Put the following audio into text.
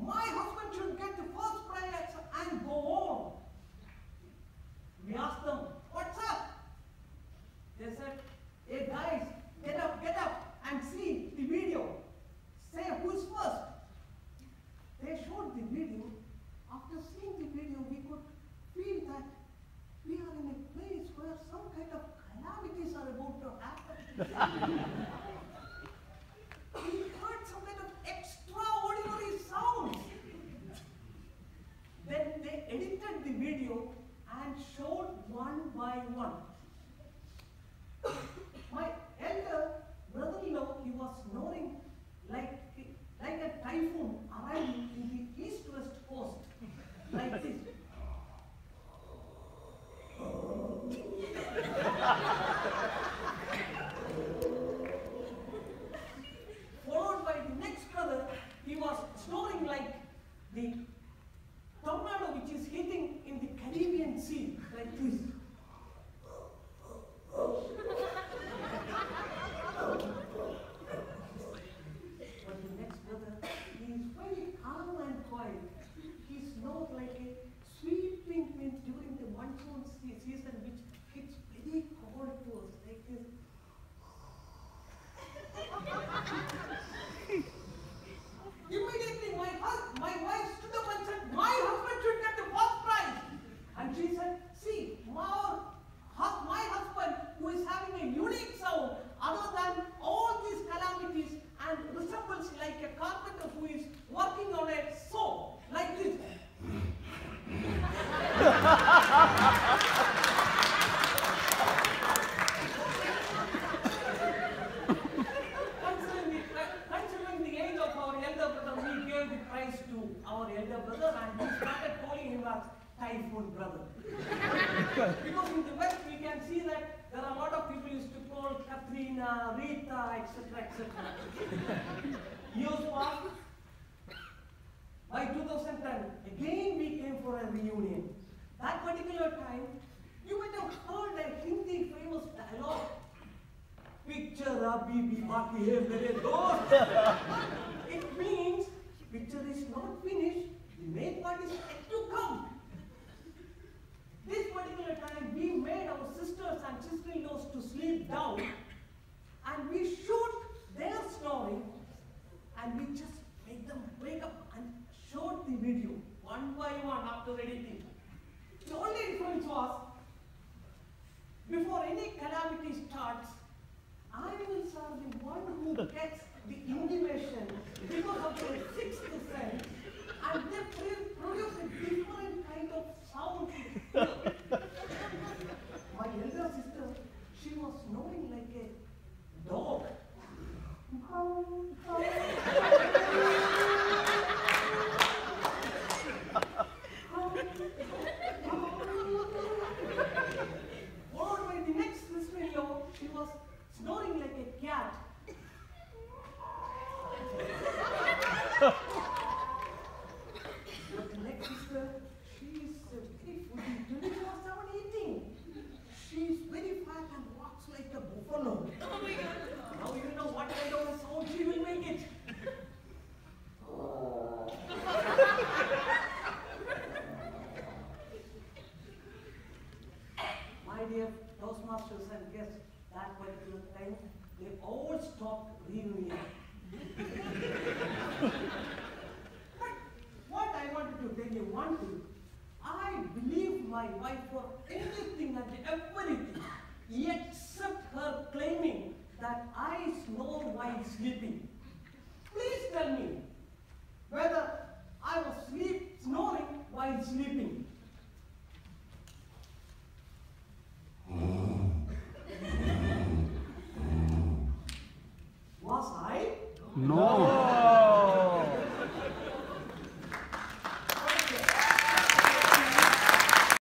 my husband should get the first prize and go home. We asked them, what's up? They said, hey guys, get up and see the video. Say who's first. They showed the video. After seeing the video, we could feel that we are in a place where some kind of calamities are about to happen. We heard some kind of extraordinary sounds. Then they edited the video and showed one by one. My elder brother-in-law, he was snoring like a typhoon arriving in the east-west coast, like this. Followed by the next brother, he was snoring like the tornado which is hitting in the Caribbean Sea, like this. But the next brother, he is very calm and quiet. He snores like a sweeping wind during the monsoon season, which hits very cold to us, like this. Immediately, my wife stood up and said, my husband should get the first prize. And she said, see, my husband, who is having a unique sound, other than all these calamities, and resembles like a carpenter who is working on a saw, like this. Considering the age of our elder brother, we gave the prize to our elder brother and we started calling him as Typhoon Brother. Because in the West we can see that there are a lot of people used to call Katrina, Rita, etc., etc. Years passed. By 2010, again we came for a reunion. That particular time, you might have heard a Hindi famous dialogue. Picture abhi bhi baki hai mere dost. It means picture is not finished, the main part is yet to come. This particular time, we made our sisters and sister-in-laws to sleep down and we shoot their snoring and we just made them wake up and showed the video one by one after editing. The only difference was, before any calamity starts, animals are the one who gets the intimation because of their sixth sense and they produce a different kind of sound. My elder sister, she was snoring like a dog. Followed by the next sister-in-law, she was snoring like a cat. But the next sister, she is very foodie, 24/7 eating. She is very fat and walks like a buffalo. Oh my God. Now you know what kind of a sound she will make it. My dear Toastmasters and guests, that particular time, they all stopped reunion. But what I wanted to tell you one thing, I believe my wife for anything and everything, except her claiming that I snore while sleeping. Please tell me whether I was snoring while sleeping. Was I? No.